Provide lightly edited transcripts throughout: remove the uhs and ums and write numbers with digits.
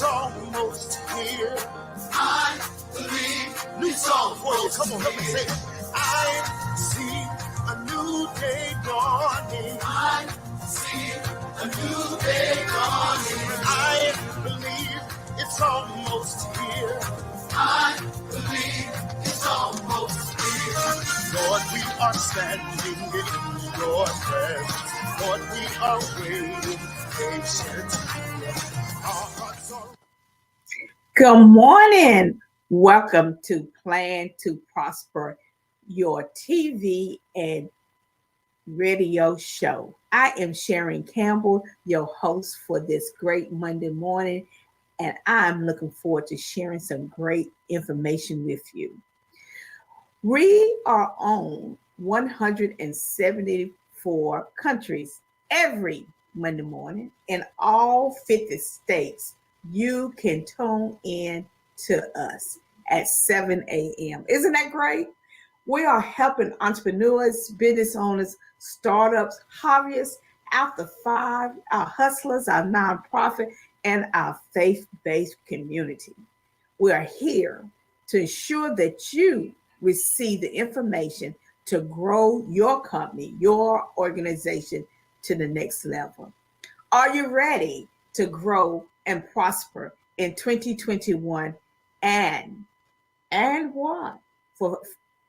almost here. I believe. New song for you. Come on, help me say it. I see a new day dawning. I see a new day dawning. I believe it's almost here. I believe it's almost here. Lord, we are standing in your presence. Lord, we are waiting patiently. Our hearts are... Good morning. Welcome to Plan to Prosper, your TV and radio show. I am Sharon Campbell, your host for this great Monday morning, and I'm looking forward to sharing some great information with you. We are on 174 countries every Monday morning in all 50 states. You can tune in to us at 7 a.m. Isn't that great? We are helping entrepreneurs, business owners, startups, hobbyists, After Five, our hustlers, our nonprofit, and our faith-based community. We are here to ensure that you receive the information to grow your company, your organization to the next level. Are you ready to grow and prosper in 2021? And what? For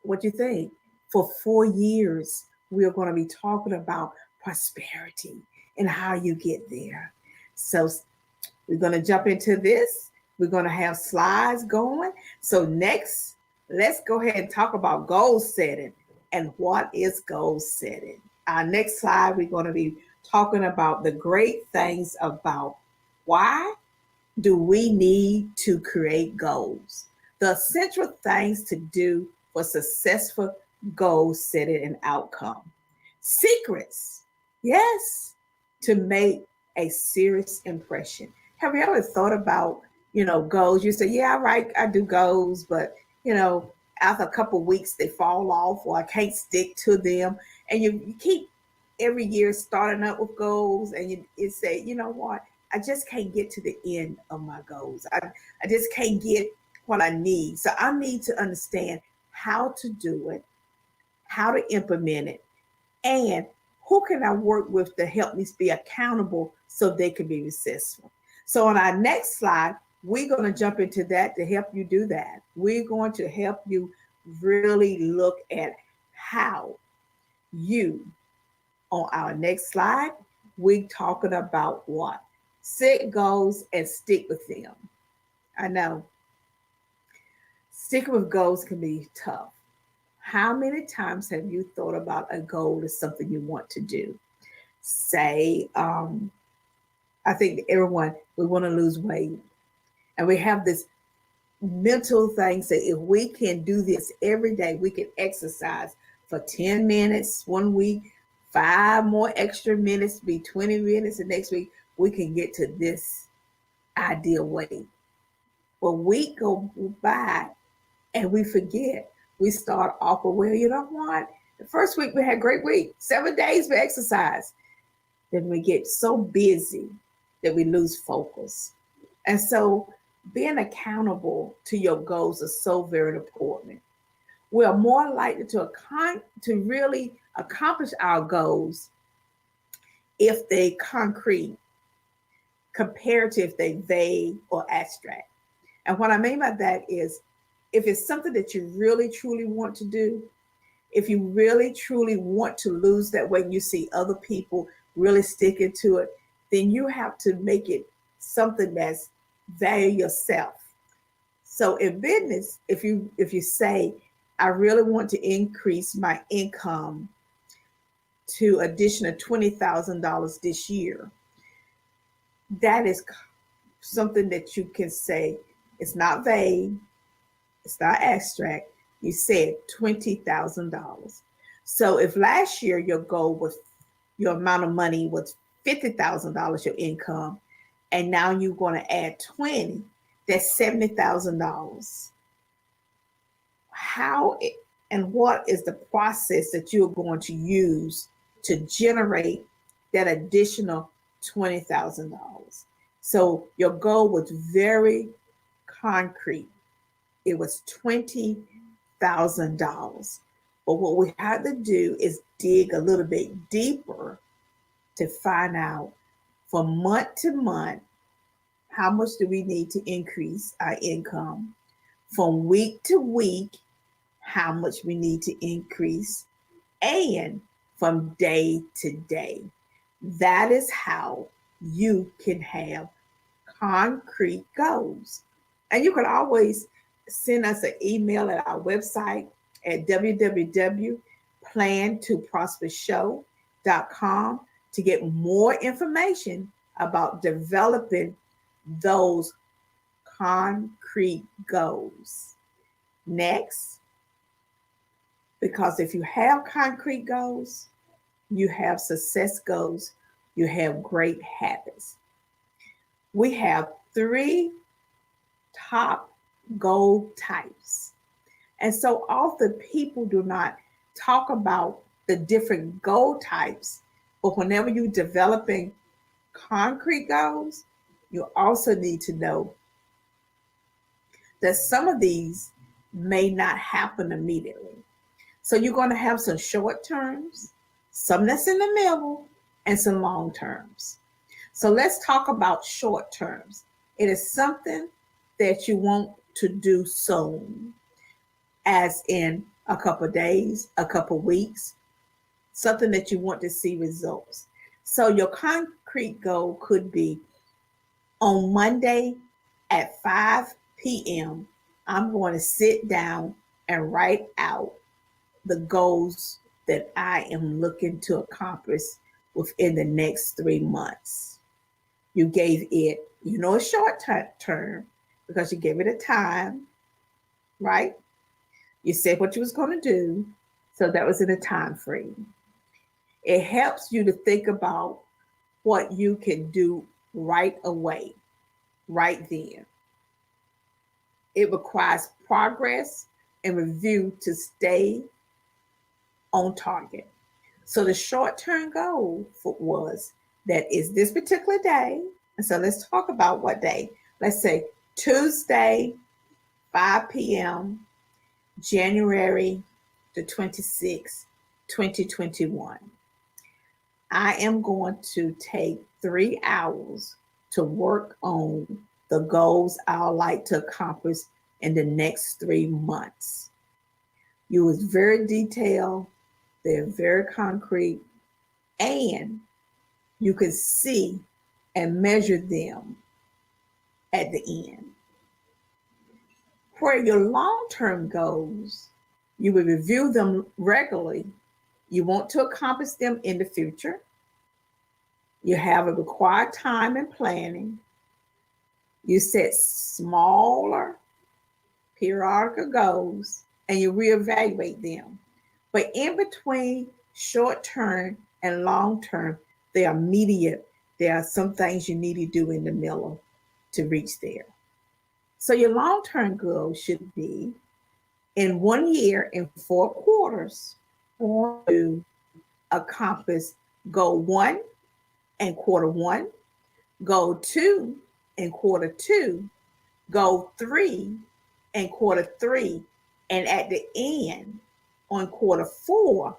what you think? For 4 years, we are going to be talking about prosperity and how you get there. So we're going to jump into this. We're going to have slides going. So next, let's go ahead and talk about goal setting and what is goal setting. Our next slide, we're going to be talking about the great things about why do we need to create goals, the essential things to do for successful goal setting and outcome, secrets, yes, to make a serious impression. Have you ever thought about, goals? You say, yeah, right, I do goals, but, after a couple of weeks, they fall off or I can't stick to them. And you keep every year starting up with goals and you say, you know what, I just can't get to the end of my goals. I just can't get what I need. So I need to understand how to do it, how to implement it, and who can I work with to help me be accountable so they can be successful. So on our next slide, we're going to jump into that to help you do that. We're going to help you really look at how you, on our next slide, we're talking about what? Set goals and stick with them. I know sticking with goals can be tough. How many times have you thought about a goal as something you want to do? Say, I think everyone, we want to lose weight. And we have this mental thing, say if we can do this every day, we can exercise for 10 minutes one week, 5 more extra minutes, be 20 minutes the next week, we can get to this ideal weight. Well, we go by and we forget. We start off, well, you know what? The first week we had a great week, 7 days we exercise. Then we get so busy that we lose focus. And so being accountable to your goals is so very important. We are more likely to really accomplish our goals if they concrete compared to if they vague or abstract. And what I mean by that is if it's something that you really truly want to do, if you really truly want to lose that weight and you see other people really sticking to it, then you have to make it something that's value yourself. So in business, if you say, I really want to increase my income to additional $20,000 this year, that is something that you can say, it's not vague, it's not abstract. You said $20,000. So if last year your goal was, your amount of money was $50,000, your income, and now you're going to add 20, that's $70,000. How and what is the process that you're going to use to generate that additional $20,000? So your goal was very concrete. It was $20,000. But what we had to do is dig a little bit deeper to find out from month to month how much do we need to increase our income, from week to week how much we need to increase, and from day to day. That is how you can have concrete goals. And you can always send us an email at our website at www.plantoprospershow.com to get more information about developing those concrete goals. Next, because if you have concrete goals, you have success goals, you have great habits. We have 3 top goal types. And so often people do not talk about the different goal types, but whenever you're developing concrete goals, you also need to know that some of these may not happen immediately. So you're going to have some short terms, some that's in the middle, and some long terms. So let's talk about short terms. It is something that you want to do soon, as in a couple of days, a couple of weeks, something that you want to see results. So your concrete goal could be on Monday at 5 p.m., I'm going to sit down and write out the goals that I am looking to accomplish within the next 3 months. You gave it, a short term because you gave it a time, right? You said what you was going to do, so that was in a time frame. It helps you to think about what you can do right away, right then. It requires progress and review to stay on target. So the short-term goal was that is this particular day. And so let's talk about what day. Let's say Tuesday, 5 p.m., January the 26th, 2021. I am going to take 3 hours to work on the goals I would like to accomplish in the next 3 months. You was very detailed, they're very concrete, and you can see and measure them at the end. For your long-term goals, you will review them regularly. You want to accomplish them in the future. You have a required time and planning. You set smaller periodical goals and you reevaluate them. But in between short term and long term, they are immediate. There are some things you need to do in the middle to reach there. So your long term goal should be in 1 year, in 4 quarters, to accomplish goal 1 in quarter 1, goal 2 in quarter 2, goal 3 in quarter 3, and at the end on quarter 4,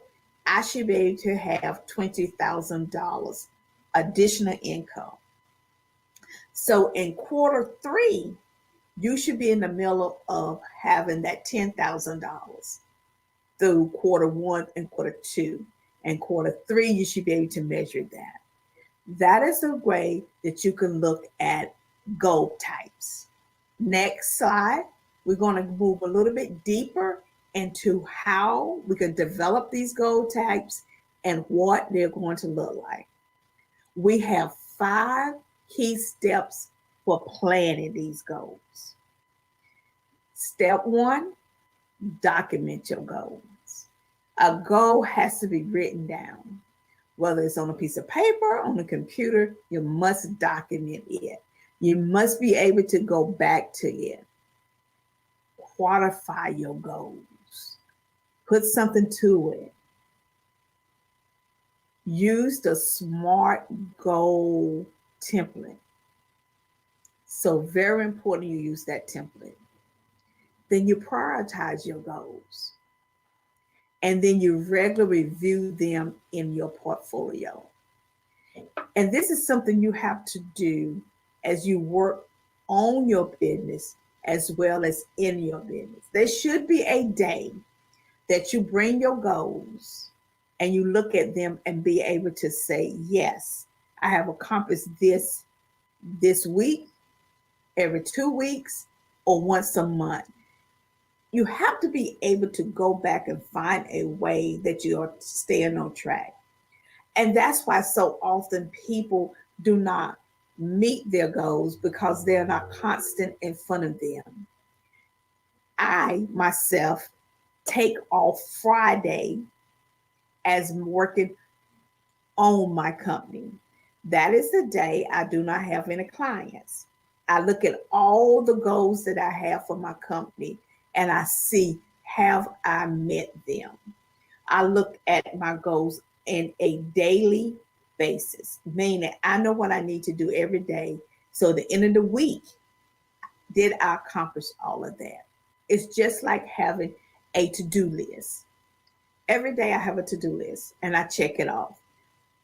I should be able to have $20,000 additional income. So in quarter 3, you should be in the middle of having that $10,000 through quarter 1 and quarter 2. And quarter 3, you should be able to measure that. That is a way that you can look at goal types. Next slide, we're going to move a little bit deeper into how we can develop these goal types and what they're going to look like. We have 5 key steps for planning these goals. Step 1, document your goals. A goal has to be written down. Whether it's on a piece of paper, on a computer, you must document it. You must be able to go back to it. Quantify your goals. Put something to it. Use the SMART goal template. So very important you use that template. Then you prioritize your goals. And then you regularly review them in your portfolio. And this is something you have to do as you work on your business as well as in your business. There should be a day that you bring your goals and you look at them and be able to say, yes, I have accomplished this week, every 2 weeks, or once a month. You have to be able to go back and find a way that you are staying on track. And that's why so often people do not meet their goals because they're not constant in front of them. I myself take off Friday as working on my company. That is the day I do not have any clients. I look at all the goals that I have for my company and I see, have I met them? I look at my goals in a daily basis, meaning I know what I need to do every day. So at the end of the week, did I accomplish all of that? It's just like having a to-do list. Every day I have a to-do list and I check it off.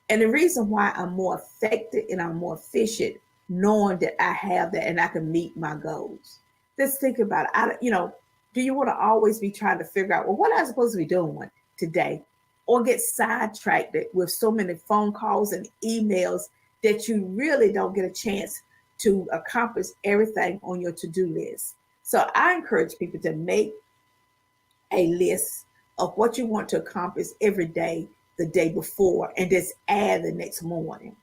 And the reason why I'm more effective and I'm more efficient knowing that I have that and I can meet my goals. Just think about it. Do you want to always be trying to figure out, well, what am I supposed to be doing today? Or get sidetracked with so many phone calls and emails that you really don't get a chance to accomplish everything on your to-do list. So I encourage people to make a list of what you want to accomplish every day, the day before, and just add the next morning.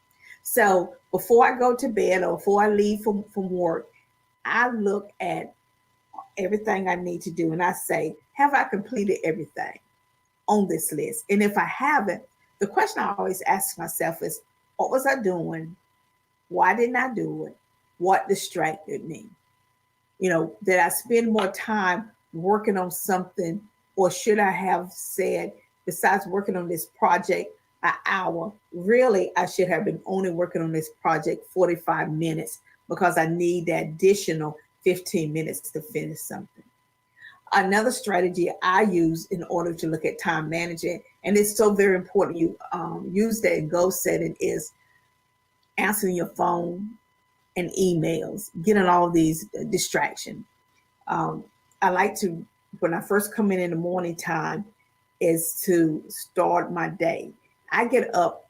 So before I go to bed or before I leave from work, I look at everything I need to do and I say, have I completed everything on this list? And if I haven't, the question I always ask myself is, what was I doing? Why didn't I do it? What distracted me? Did I spend more time working on something, or should I have said, besides working on this project an hour, really I should have been only working on this project 45 minutes because I need that additional 15 minutes to finish something. Another strategy I use in order to look at time management, and it's so very important you use that in goal setting, is answering your phone and emails, getting all these distractions. I like to, when I first come in the morning time, is to start my day. I get up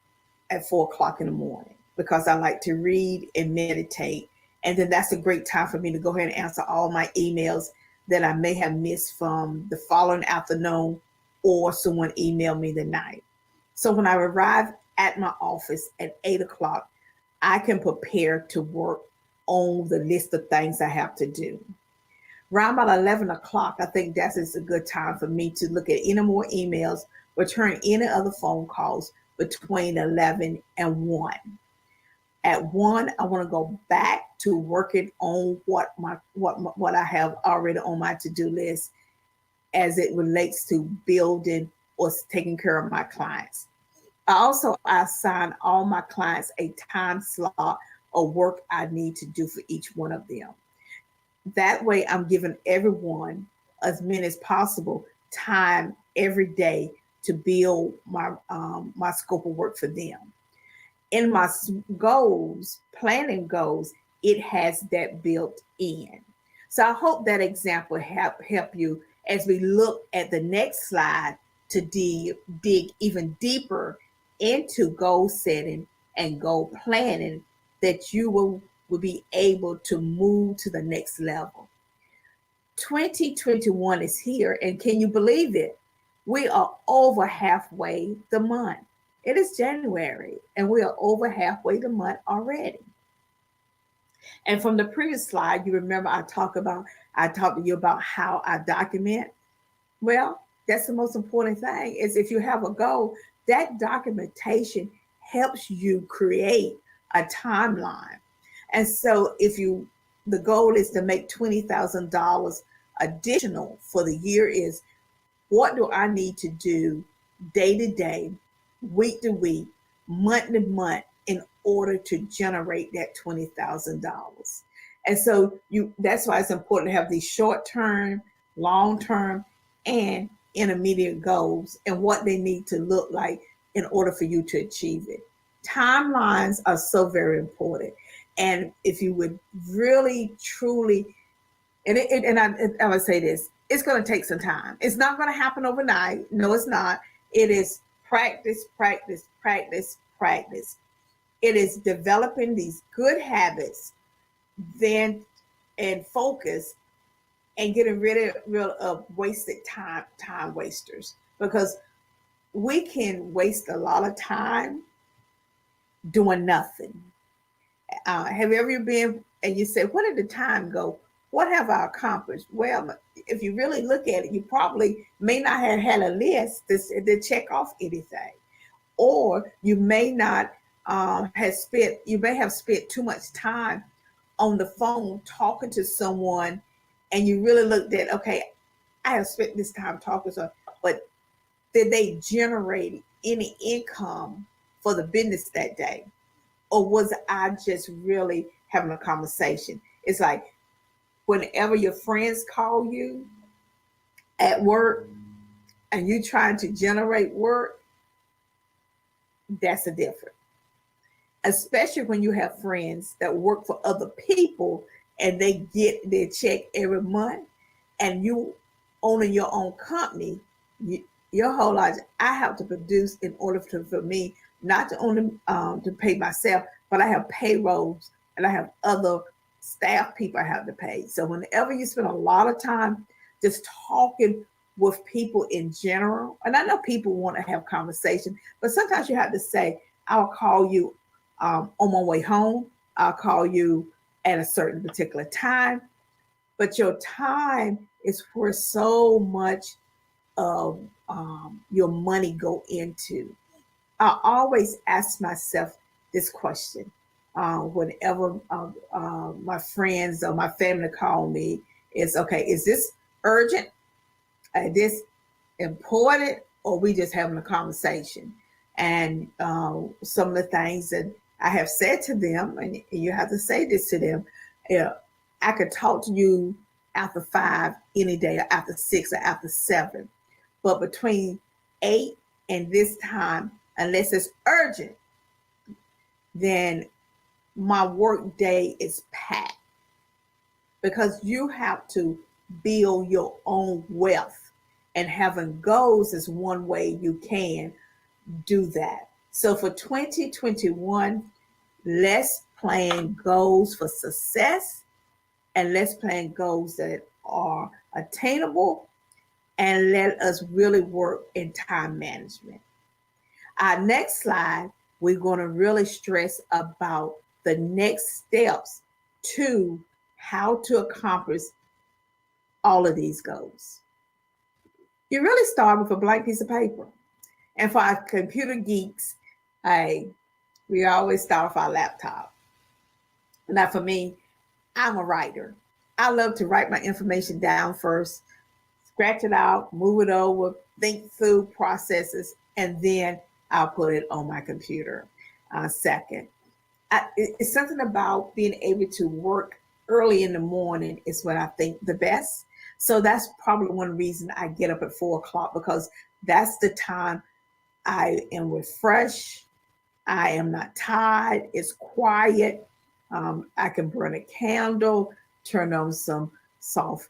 at 4 o'clock in the morning because I like to read and meditate. And then that's a great time for me to go ahead and answer all my emails that I may have missed from the following afternoon or someone emailed me the night. So when I arrive at my office at 8 o'clock, I can prepare to work on the list of things I have to do. Around about 11 o'clock, I think that is a good time for me to look at any more emails, return any other phone calls between 11 and 1. At 1, I want to go back to working on what I have already on my to-do list as it relates to building or taking care of my clients. I assign all my clients a time slot of work I need to do for each one of them. That way I'm giving everyone, as many as possible, time every day to build my scope of work for them. In my planning goals, it has that built in. So I hope that example help you as we look at the next slide to dig even deeper into goal setting and goal planning, that you will be able to move to the next level. 2021 is here, and can you believe it? We are over halfway the month. It is January, and we are over halfway the month already. And from the previous slide, you remember I talked to you about how I document. Well, that's the most important thing, is if you have a goal, that documentation helps you create a timeline. And so the goal is to make $20,000 additional for the year, is what do I need to do day to day, week to week, month to month in order to generate that $20,000. And so that's why it's important to have these short term, long term, and intermediate goals and what they need to look like in order for you to achieve it. Timelines are so very important. And if you would really, truly, I would say this, it's going to take some time. It's not going to happen overnight. No, it's not. It is practice, practice, practice, practice. It is developing these good habits, then and focus, and getting rid of wasted time wasters, because we can waste a lot of time doing nothing. Have you ever been and you say, where did the time go? What have I accomplished? Well, if you really look at it, you probably may not have had a list to check off anything, or you may not you may have spent too much time on the phone talking to someone, and you really looked at, okay, I have spent this time talking to someone, but did they generate any income for the business that day? Or was I just really having a conversation? It's like whenever your friends call you at work and you trying to generate work, that's a difference. Especially when you have friends that work for other people and they get their check every month, and you owning your own company, your whole life, I have to produce in order for me not to only to pay myself, but I have payrolls and I have other staff people I have to pay. So whenever you spend a lot of time just talking with people in general, and I know people want to have conversation, but sometimes you have to say, I'll call you on my way home. I'll call you at a certain particular time. But your time is where so much of your money go into. I always ask myself this question whenever my friends or my family call me. It's okay, is this urgent? Is this important? Or we just having a conversation? And some of the things that I have said to them, and you have to say this to them, I could talk to you after 5 any day, or after 6, or after 7. But between 8 and this time, unless it's urgent, then my work day is packed, because you have to build your own wealth, and having goals is one way you can do that. So for 2021, let's plan goals for success, and let's plan goals that are attainable, and let us really work in time management. Our next slide, we're going to really stress about the next steps to how to accomplish all of these goals. You really start with a blank piece of paper. And for our computer geeks, we always start with our laptop. Now for me, I'm a writer. I love to write my information down first, scratch it out, move it over, think through processes, and then I'll put it on my computer second. It's something about being able to work early in the morning is what I think the best. So that's probably one reason I get up at 4 o'clock, because that's the time I am refreshed. I am not tired. It's quiet. I can burn a candle, turn on some soft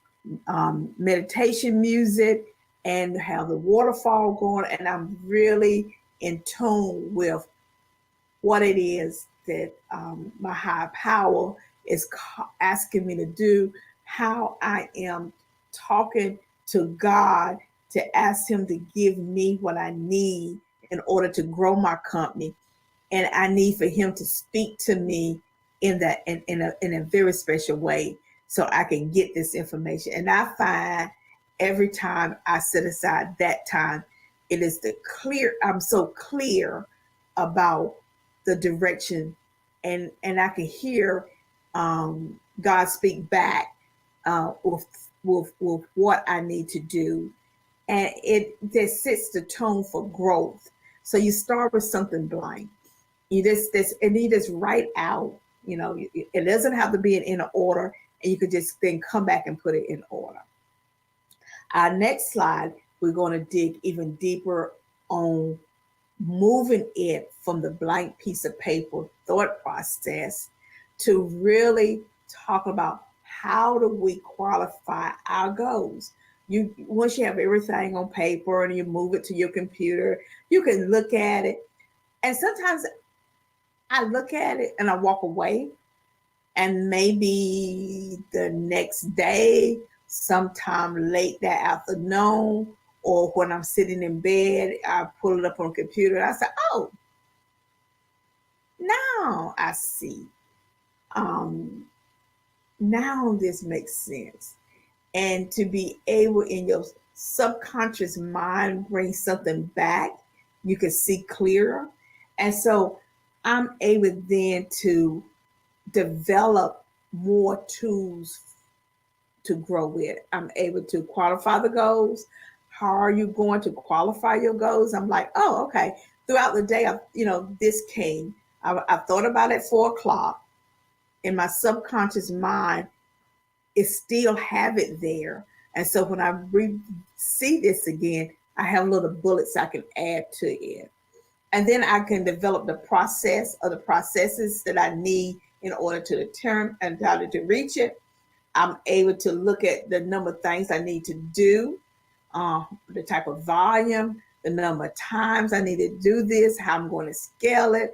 meditation music, and have the waterfall going. And I'm really in tune with what it is that my higher power is asking me to do, how I am talking to God to ask him to give me what I need in order to grow my company. And I need for him to speak to me in a very special way, so I can get this information. And I find every time I set aside that time, it is I'm so clear about the direction, and I can hear God speak back with what I need to do. And it just sets the tone for growth. So you start with something blank. You just write out It doesn't have to be in order, and you could just then come back and put it in order. Our next slide, we're going to dig even deeper on moving it from the blank piece of paper thought process to really talk about how do we qualify our goals. Once you have everything on paper and you move it to your computer, you can look at it. And sometimes I look at it and I walk away, and maybe the next day, sometime late that afternoon, or when I'm sitting in bed, I pull it up on the computer and I say, oh, now I see. Now this makes sense. And to be able in your subconscious mind bring something back, you can see clearer. And so I'm able then to develop more tools to grow with. I'm able to qualify the goals. How are you going to qualify your goals? I'm like, oh, okay. Throughout the day, this came. I thought about it at 4:00. In my subconscious mind, it still have it there. And so when I see this again, I have little bullets I can add to it. And then I can develop the process or the processes that I need in order to determine and in order to reach it. I'm able to look at the number of things I need to do, the type of volume, the number of times I need to do this, how I'm going to scale it,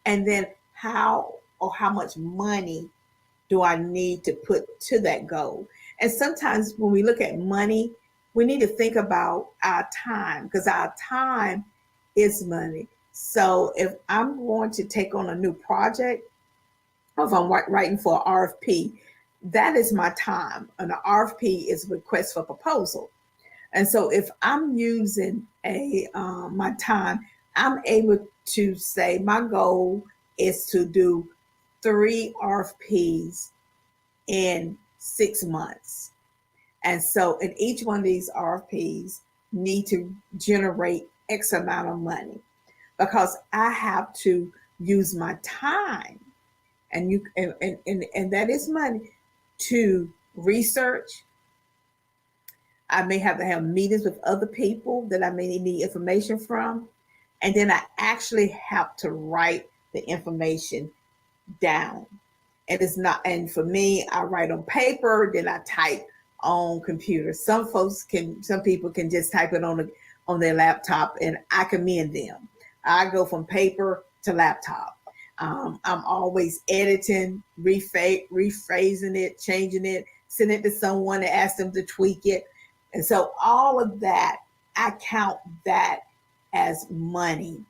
and then how much money do I need to put to that goal. And sometimes when we look at money, we need to think about our time, because our time is money. So if I'm going to take on a new project, or if I'm writing for an RFP, that is my time. An RFP is a request for proposal. And so if I'm using my time, I'm able to say my goal is to do 3 RFPs in 6 months. And so in each one of these RFPs need to generate X amount of money, because I have to use my time, and that is money, to research. I may have to have meetings with other people that I may need information from. And then I actually have to write the information down. And it's not, and for me, I write on paper, then I type on computer. Some people can just type it on their laptop, and I commend them. I go from paper to laptop. I'm always editing, rephrasing it, changing it, sending it to someone to ask them to tweak it. And so all of that, I count that as money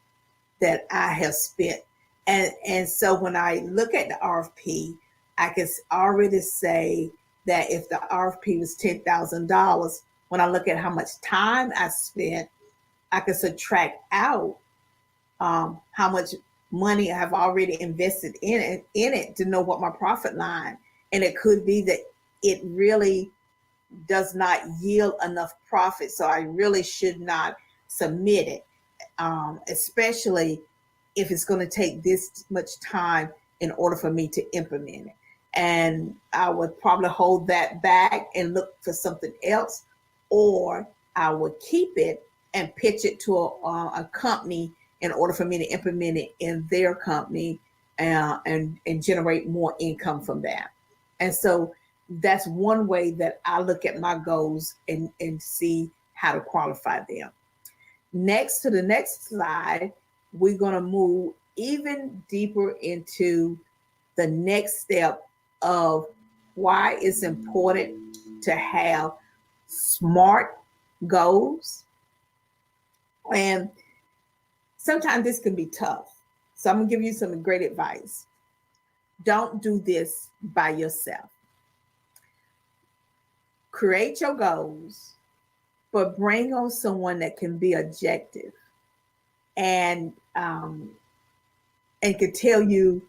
that I have spent. And so when I look at the RFP, I can already say that if the RFP was $10,000, when I look at how much time I spent, I can subtract out how much money I have already invested in it to know what my profit line. And it could be that it really does not yield enough profit, so I really should not submit it, especially if it's going to take this much time in order for me to implement it. And I would probably hold that back and look for something else, or I would keep it and pitch it to a company in order for me to implement it in their company, and generate more income from that. And so that's one way that I look at my goals and see how to qualify them. Next, to the next slide, we're going to move even deeper into the next step of why it's important to have SMART goals. And sometimes this can be tough. So I'm going to give you some great advice. Don't do this by yourself. Create your goals, but bring on someone that can be objective and could tell you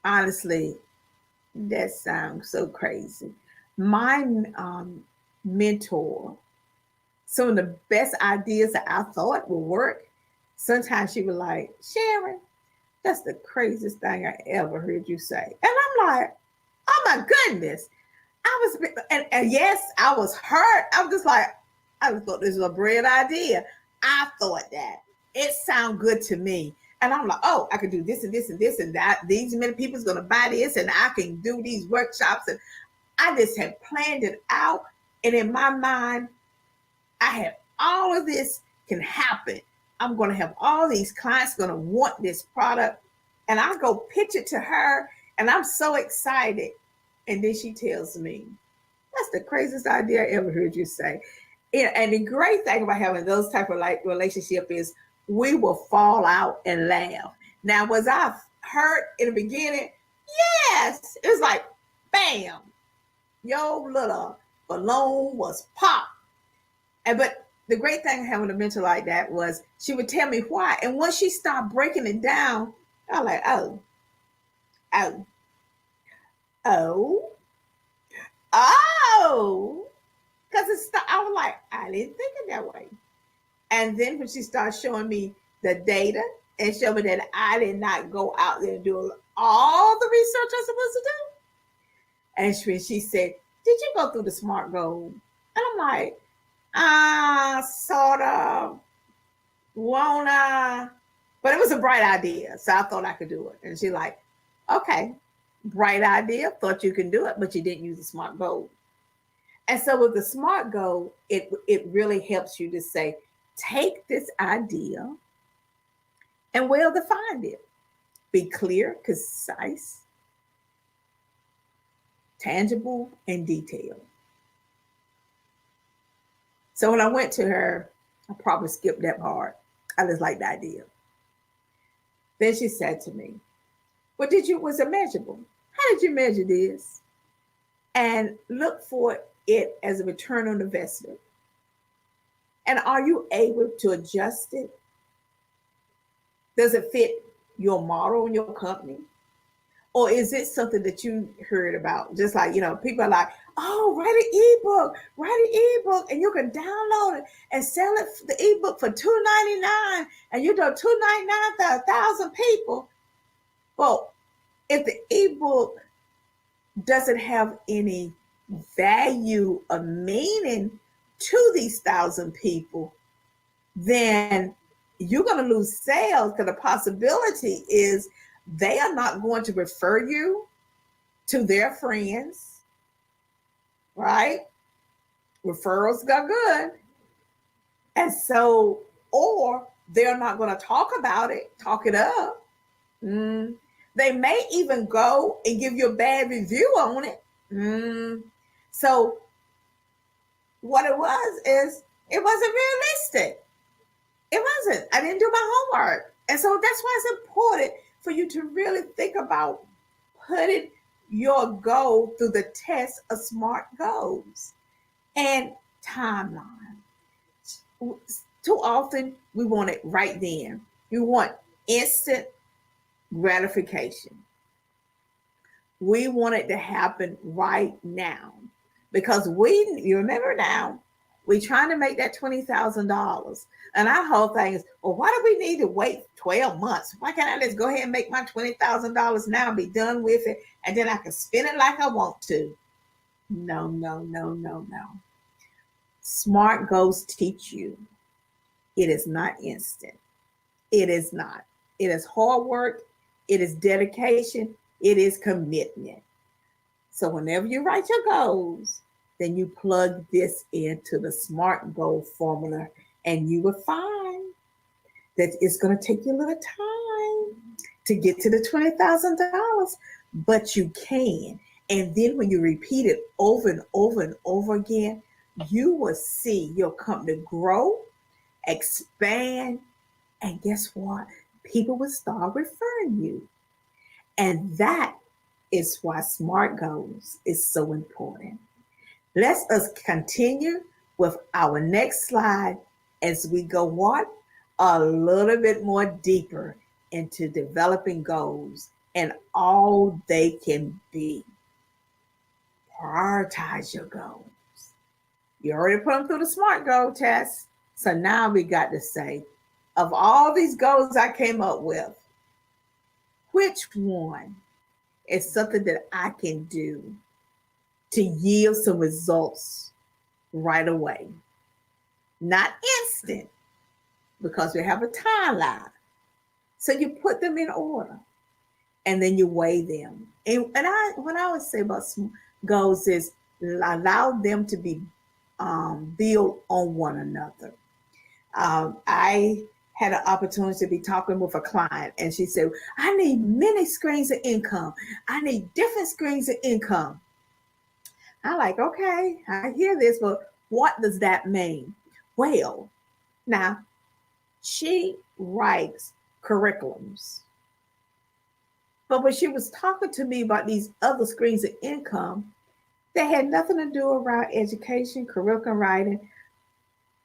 honestly, that sounds so crazy. My mentor, some of the best ideas that I thought would work, sometimes she was like, Sharon, That's the craziest thing I ever heard you say. And I'm like, oh my goodness. I was, and yes, I was hurt. I was just like, I thought this was a brilliant idea. I thought that it sounded good to me. And I'm like, oh, I could do this and this and this and that. These many people's going to buy this, and I can do these workshops. And I just had planned it out. And in my mind, I had all of this can happen. I'm going to have all these clients going to want this product. And I go pitch it to her, and I'm so excited. And then she tells me, that's the craziest idea I ever heard you say. And the great thing about having those type of like relationship is we will fall out and laugh. Now, was I hurt in the beginning? Yes. It was like, bam, your little balloon was popped. But the great thing having a mentor like that was she would tell me why. And once she started breaking it down, I was like, oh, oh, oh, oh. Because I was like, I didn't think it that way. And then when she started showing me the data and showing me that I did not go out there and do all the research I'm supposed to do. And she said, did you go through the SMART goal? And I'm like, sort of, wanna. But it was a bright idea, so I thought I could do it. And she's like, okay, bright idea, thought you can do it, but you didn't use the SMART goal. And so with the SMART goal, it really helps you to say, take this idea and well define it. Be clear, concise, tangible, and detailed. So when I went to her, I probably skipped that part. I just liked the idea. Then she said to me, well, was it measurable? How did you measure this? And look for it as a return on investment. And are you able to adjust it? Does it fit your model and your company? Or is it something that you heard about? Just like, people are like, oh, write an ebook, and you can download it and sell it, the ebook for $2.99, and you do $2.99 for 1,000 people. Well, if the ebook doesn't have any value or meaning to these 1,000 people, then you're going to lose sales, because the possibility is they are not going to refer you to their friends, right? Referrals go good. And so, or they're not going to talk about it, talk it up. They may even go and give you a bad review on it. So what it was is it wasn't realistic. It wasn't. I didn't do my homework. And so that's why it's important for you to really think about putting your goal through the test of SMART goals and timeline. Too often we want it right then. We want instant gratification. We want it to happen right now, because you remember now, we're trying to make that $20,000. And our whole thing is, well, why do we need to wait 12 months? Why can't I just go ahead and make my $20,000 now and be done with it, and then I can spend it like I want to? No. SMART goals teach you it is not instant. It is not. It is hard work. It is dedication. It is commitment. So whenever you write your goals, then you plug this into the SMART goal formula, and you will find that it's going to take you a little time to get to the $20,000, but you can. And then when you repeat it over and over and over again, you will see your company grow, expand, and guess what? People will start referring you. And that is why SMART goals is so important. Let us continue with our next slide as we go what? A little bit more deeper into developing goals and all they can be. Prioritize your goals. You already put them through the SMART goal test. So now we got to say, of all these goals I came up with, which one is something that I can do to yield some results right away. Not instant, because we have a timeline. So you put them in order and then you weigh them. And what I would say about goals is allow them to be build on one another. I had an opportunity to be talking with a client, and she said, I need many streams of income. I need different streams of income. I'm like, okay, I hear this, but what does that mean? Well, now she writes curriculums. But when she was talking to me about these other streams of income, they had nothing to do around education, curriculum writing.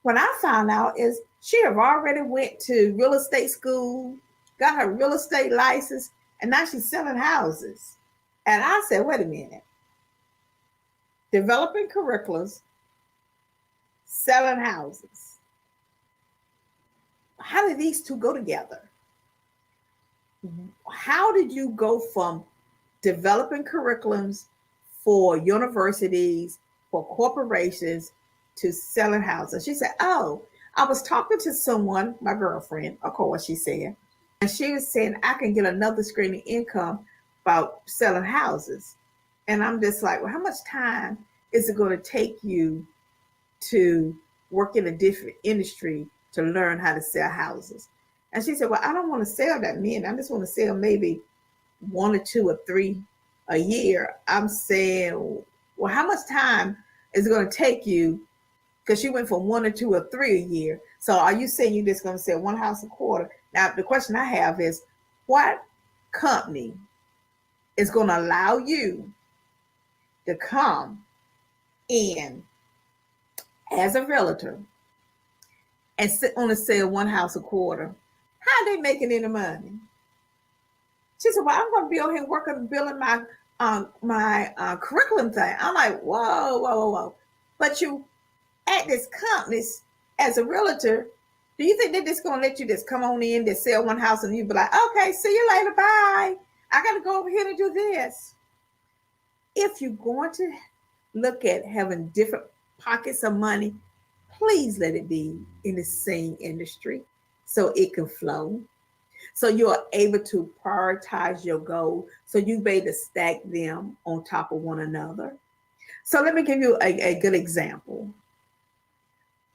What I found out is she had already went to real estate school, got her real estate license, and now she's selling houses. And I said, wait a minute. Developing curriculums, selling houses. How did these two go together? How did you go from developing curriculums for universities, for corporations, to selling houses? She said, oh, I was talking to someone, my girlfriend, of course, she said, and she was saying, I can get another stream of income about selling houses. And I'm just like, well, how much time is it going to take you to work in a different industry to learn how to sell houses? And she said, well, I don't want to sell that many. I just want to sell maybe 1 or 2 or 3 a year. I'm saying, well, how much time is it going to take you? Because she went from 1 or 2 or 3 a year. So are you saying you're just going to sell one house a quarter? Now, the question I have is, what company is going to allow you to come in as a realtor and only sell one house a quarter? How are they making any money? She said, well, I'm going to be over here working, building my curriculum thing. I'm like, whoa. But you at this company as a realtor, do you think they're just going to let you just come on in, just sell one house, and you be like, okay, see you later, bye. I got to go over here to do this. If you're going to look at having different pockets of money, please let it be in the same industry so it can flow. So you're able to prioritize your goal. So you be able to stack them on top of one another. So let me give you a good example.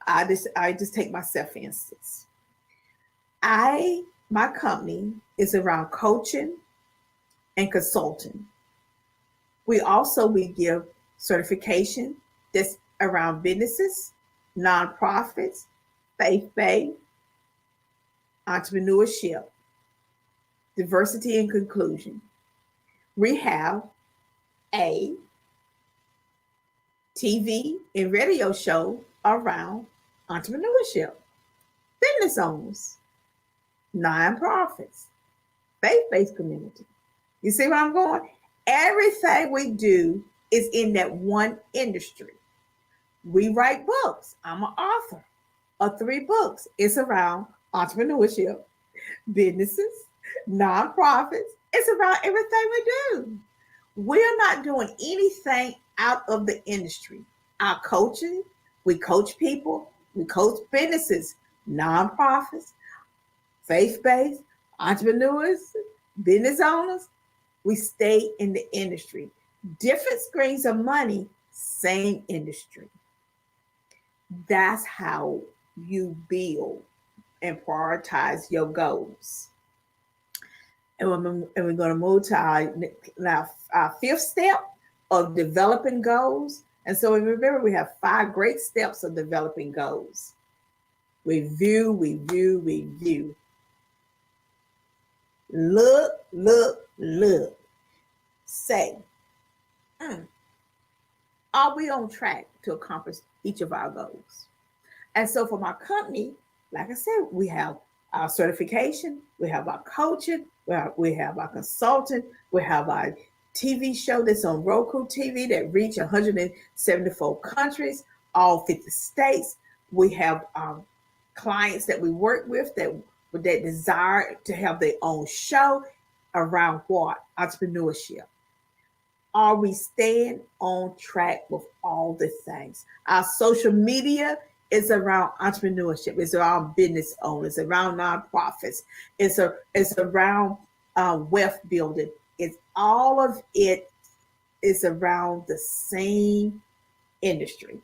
I just take myself for instance. My company is around coaching and consulting. We give certification that's around businesses, nonprofits, faith-based, entrepreneurship, diversity and inclusion. We have a TV and radio show around entrepreneurship, business owners, nonprofits, faith-based community. You see where I'm going? Everything we do is in that one industry. We write books. I'm an author of 3 books. It's around entrepreneurship, businesses, nonprofits. It's around everything we do. We're not doing anything out of the industry. Our coaching, we coach people, we coach businesses, nonprofits, faith-based, entrepreneurs, business owners. We stay in the industry. Different streams of money, same industry. That's how you build and prioritize your goals. And we're going to move to our 5th step of developing goals. And so remember, we have 5 great steps of developing goals. Review. Look. Say, are we on track to accomplish each of our goals? And so for my company, like I said, we have our certification, we have our coaching, we have our consultant, we have our TV show that's on Roku TV that reach 174 countries, all 50 states. We have clients that we work with that desire to have their own show around what? Entrepreneurship. Are we staying on track with all the things? Our social media is around entrepreneurship. It's around business owners. It's around nonprofits. It's around wealth building. It's all of it is around the same industry.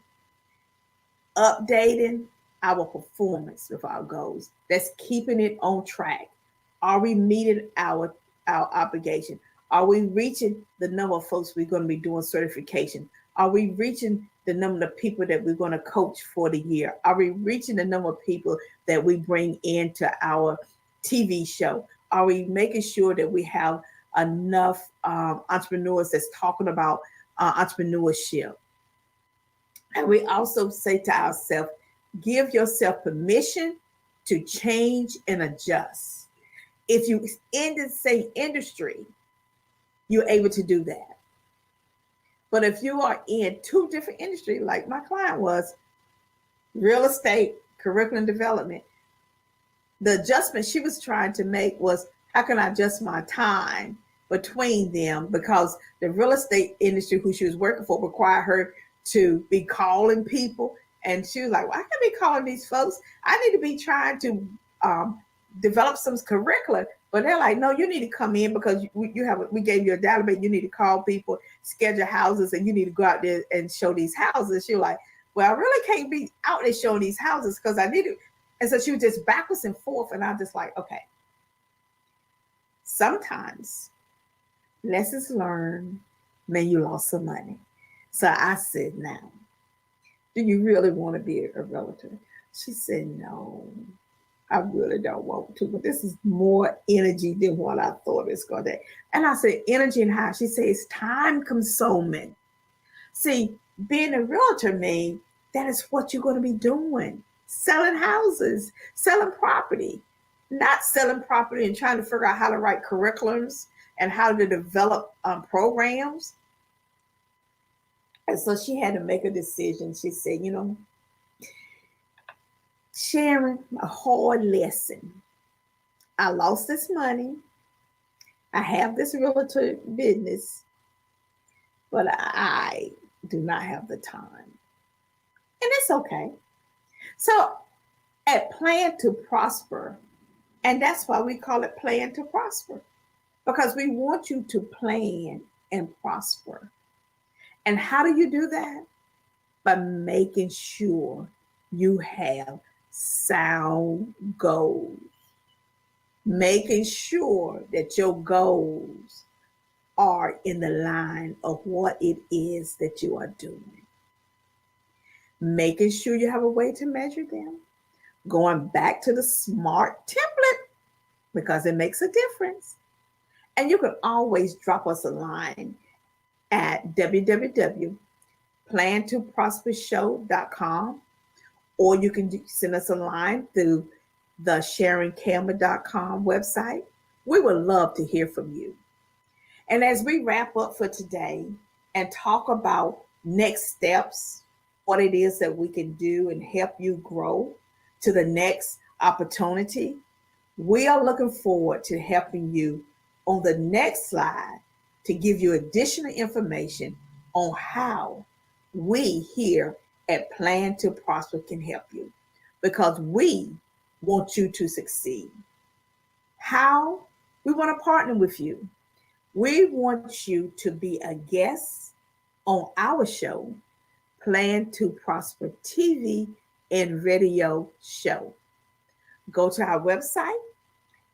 Updating our performance with our goals. That's keeping it on track. Are we meeting our obligation? Are we reaching the number of folks we're going to be doing certification? Are we reaching the number of people that we're going to coach for the year? Are we reaching the number of people that we bring into our TV show? Are we making sure that we have enough entrepreneurs that's talking about entrepreneurship? And we also say to ourselves, give yourself permission to change and adjust. If you in the same industry, you're able to do that. But if you are in two different industries, like my client was, real estate, curriculum development, the adjustment she was trying to make was, how can I adjust my time between them? Because the real estate industry who she was working for required her to be calling people. And she was like, well, I can be calling these folks. I need to be trying to develop some curriculum. But they're like, no, you need to come in because we gave you a database. You need to call people, schedule houses, and you need to go out there and show these houses. She was like, well, I really can't be out there showing these houses because I need to. And so she was just backwards and forth. And I'm just like, okay. Sometimes lessons learned mean you lost some money. So I said, now, do you really want to be a realtor? She said, no, I really don't want to, but this is more energy than what I thought it's going to. And I said, energy and how? She said, it's time consuming. See, being a realtor means that is what you're going to be doing. Selling houses, selling property, not selling property and trying to figure out how to write curriculums and how to develop programs. And so she had to make a decision. She said, you know, Sharon, a hard lesson. I lost this money. I have this realtor business, but I do not have the time. And it's okay. So at Plan to Prosper, and that's why we call it Plan to Prosper, because we want you to plan and prosper. And how do you do that? By making sure you have sound goals. Making sure that your goals are in the line of what it is that you are doing. Making sure you have a way to measure them. Going back to the SMART template because it makes a difference. And you can always drop us a line at www.plantoprospershow.com, or you can send us a line through the SharonCampbell.com website. We would love to hear from you. And as we wrap up for today and talk about next steps, what it is that we can do and help you grow to the next opportunity, we are looking forward to helping you on the next slide to give you additional information on how we here at Plan to Prosper can help you, because we want you to succeed. How? We want to partner with you. We want you to be a guest on our show, Plan to Prosper TV and radio show. Go to our website,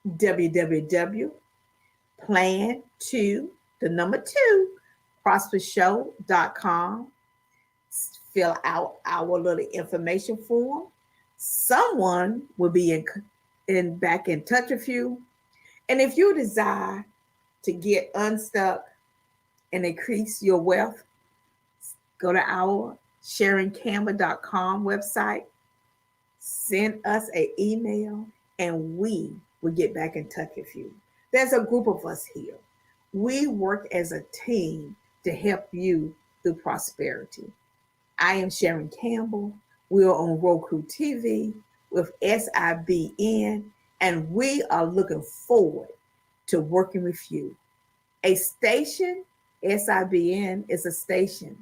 www.plan2prospershow.com. Fill out our little information form. Someone will be back in touch with you. And if you desire to get unstuck and increase your wealth, go to our SharonCampbell.com website, send us an email, and we will get back in touch with you. There's a group of us here. We work as a team to help you through prosperity. I am Sharon Campbell. We are on Roku TV with SIBN, and we are looking forward to working with you. A station, SIBN, is a station,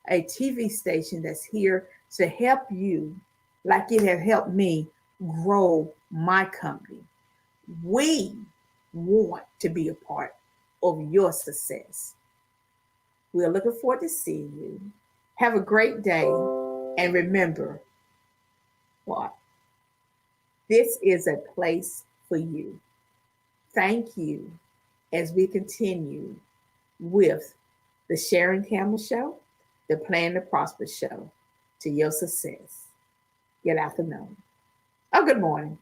a TV station that's here to help you, like it has helped me grow my company. We want to be a part of your success. We're looking forward to seeing you. Have a great day. And remember what? This is a place for you. Thank you as we continue with the Sharon Campbell Show, the Plan to Prosper Show, to your success. Good afternoon. Oh, good morning.